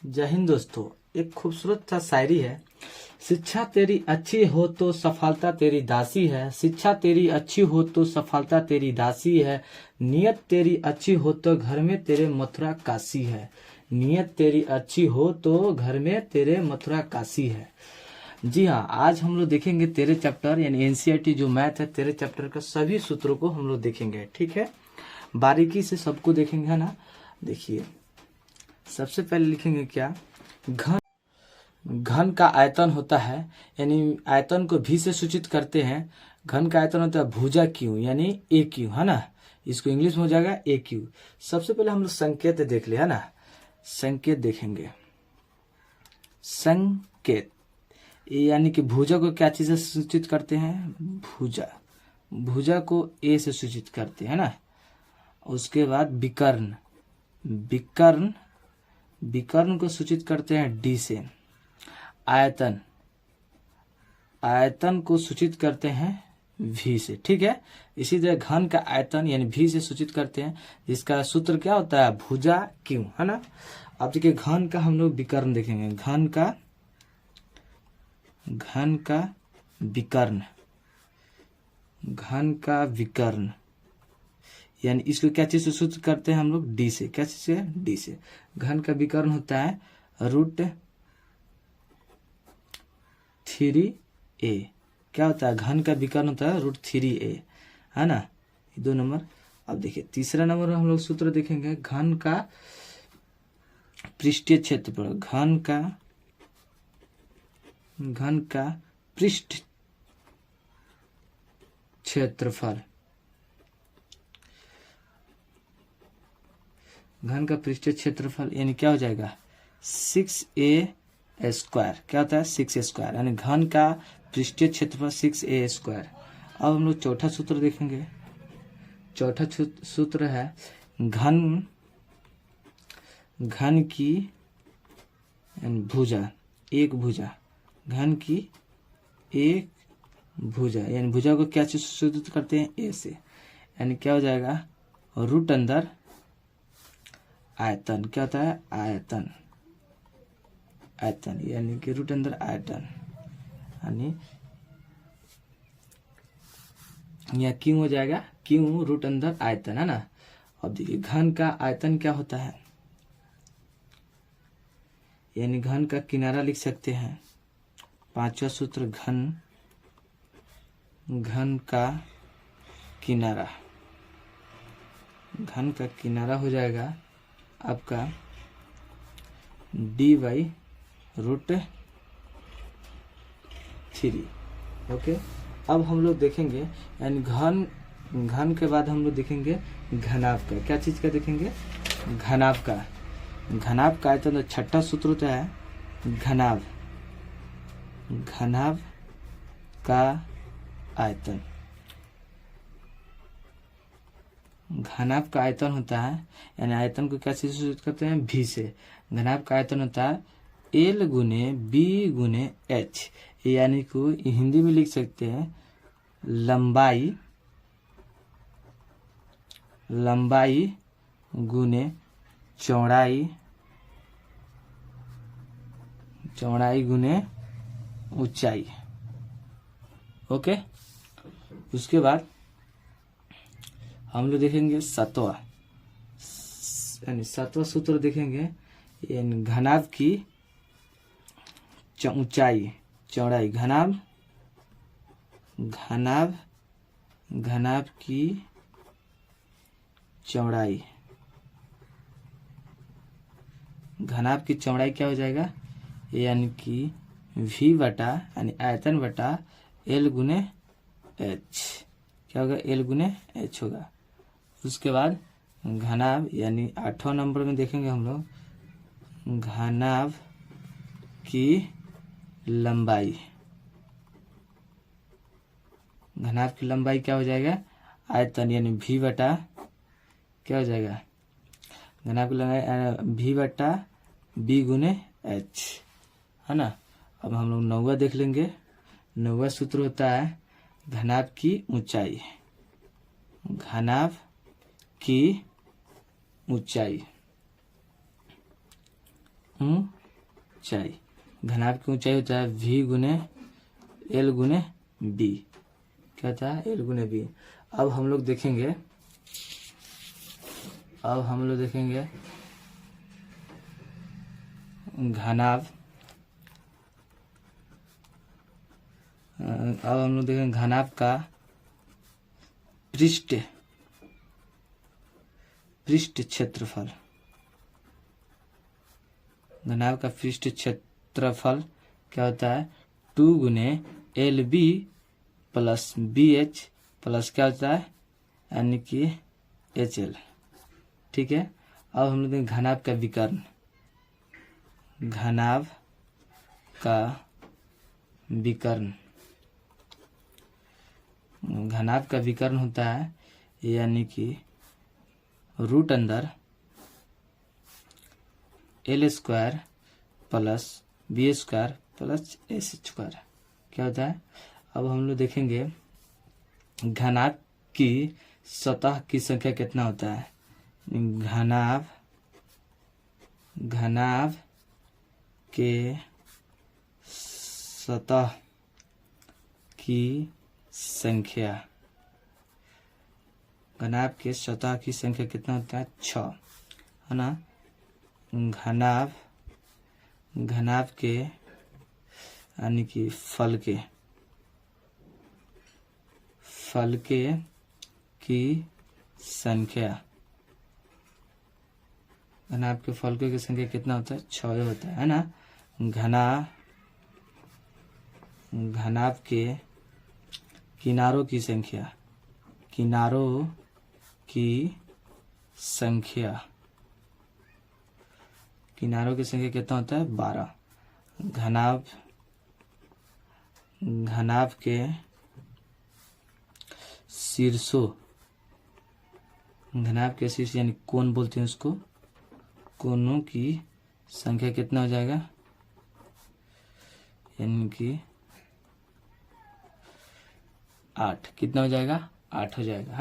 जय हिंद दोस्तों। एक खूबसूरत सा शायरी है। शिक्षा तेरी अच्छी हो तो सफलता तेरी दासी है। शिक्षा तेरी अच्छी हो तो सफलता तेरी दासी है। नियत तेरी अच्छी हो तो घर में तेरे मथुरा काशी है। नियत तेरी अच्छी हो तो घर में तेरे मथुरा काशी है। जी हाँ, आज हम लोग देखेंगे तेरे चैप्टर यानी एनसीईआरटी जो मैथ है तेरे चैप्टर का सभी सूत्रों को हम लोग देखेंगे। ठीक है, बारीकी से सबको देखेंगे, है ना। देखिए, सबसे पहले लिखेंगे क्या, घन। घन का आयतन होता है, यानी आयतन को भी से सूचित करते हैं। घन का आयतन होता है भुजा क्यू यानी ए क्यू, है ना। इसको इंग्लिश में हो जाएगा ए क्यू। सबसे पहले हम लोग संकेत देख ले, है ना। संकेत देखेंगे। संकेत यानी कि भुजा को क्या चीज से सूचित करते हैं, भुजा। भुजा को ए से सूचित करते हैं ना। उसके बाद विकर्ण, विकर्ण विकर्ण को सूचित करते हैं डी से। आयतन, आयतन को सूचित करते हैं भी से। ठीक है, इसी तरह घन का आयतन यानी भी से सूचित करते हैं, जिसका सूत्र क्या होता है, भुजा क्यों, है ना। अब देखिए घन का हम लोग विकर्ण देखेंगे। घन का विकर्ण, घन का विकर्ण यानी इसको क्या चीज से सूचित करते हैं हम लोग, डी से। क्या चीज से, डी से। घन का विकर्ण होता है √3a। क्या होता है, घन का विकर्ण होता है √3a, है ना। 2 नंबर। अब देखिए तीसरा नंबर हम लोग सूत्र देखेंगे, घन का पृष्ठीय क्षेत्रफल। घन का पृष्ठ क्षेत्रफल, घन का पृष्ठीय क्षेत्रफल यानी क्या हो जाएगा, 6a²। क्या होता है, 6a², यानी घन का पृष्ठीय क्षेत्रफल 6a²। अब हम लोग चौथा सूत्र देखेंगे। चौथा सूत्र है घन की भुजा, एक भुजा। घन की एक भुजा यानी भुजा को क्या चीज सूचित करते हैं, ए से। यानी क्या हो जाएगा, रूट अंदर आयतन। क्या होता है, आयतन। आयतन यानी कि रूट अंदर आयतन, यानी यह क्यों हो जाएगा, क्यों रूट अंदर आयतन, है ना। अब देखिए घन का आयतन क्या होता है, यानी घन का किनारा लिख सकते हैं। पांचवा सूत्र घन का किनारा। घन का किनारा हो जाएगा आपका d/√3। ओके, अब हम लोग देखेंगे यानी घन के बाद हम लोग देखेंगे घनाभ का। क्या चीज का देखेंगे, घनाभ का। घनाभ का आयतन, तो छठा सूत्र होता है घनाभ का आयतन। घनाभ का आयतन होता है, यानी आयतन को क्या चीज से सूचित करते हैं, भी से। घनाभ का आयतन होता है L/B/H, यानी को हिंदी में लिख सकते हैं लंबाई गुने चौड़ाई गुने ऊंचाई। ओके, उसके बाद हम लोग देखेंगे सातवां सूत्र देखेंगे, यानी घनाभ की ऊंचाई चौड़ाई। घनाभ की चौड़ाई, घनाभ की चौड़ाई क्या हो जाएगा, यानी कि V/, यानी आयतन बटा L/H। क्या होगा, L/H होगा। उसके बाद घनाभ यानी 8वां नंबर में देखेंगे हम लोग घनाभ की लंबाई। घनाभ की लंबाई क्या हो जाएगा, आयतन यानी V/, क्या हो जाएगा, घनाभ की लंबाई V/B/H, है ना। अब हम लोग 9वां देख लेंगे। 9वां सूत्र होता है घनाभ की ऊंचाई। घनाभ की ऊंचाई ऊंचाई। घनाभ की ऊंचाई होता है v गुने l गुने b। क्या होता है? l गुने b। अब हम लोग देखेंगे घनाभ। अब हम लोग देखेंगे घनाभ का पृष्ठ क्षेत्रफल। घनाभ का पृष्ठ क्षेत्रफल क्या होता है? 2 गुने L B plus B H plus क्या होता है? यानी कि एच एल। ठीक है। अब हम लोग देखेंगे घनाभ का विकर्ण। घनाभ का विकर्ण। घनाभ का विकर्ण होता है यानी कि रूट अंदर L square plus B square plus S square. क्या होता है? अब हम लोग देखेंगे घनाभ की सतह की संख्या कितना होता है। घनाभ के सतह की संख्या। घनाभ के सतह की संख्या कितना होता है? 6, है ना। घनाभ के यानी कि फल के की संख्या। घनाभ के फलकों की संख्या कितना होता है? 6 होता है ना। घनाभ के किनारों की संख्या। किनारों की संख्या कितना होता है? 12। घनाभ के शीर्षों। घनाभ के शीर्ष यानी कोण बोलते हैं उसको। कोणों की संख्या कितना हो जाएगा? यानी कि 8। कितना हो जाएगा? 8 हो जाएगा।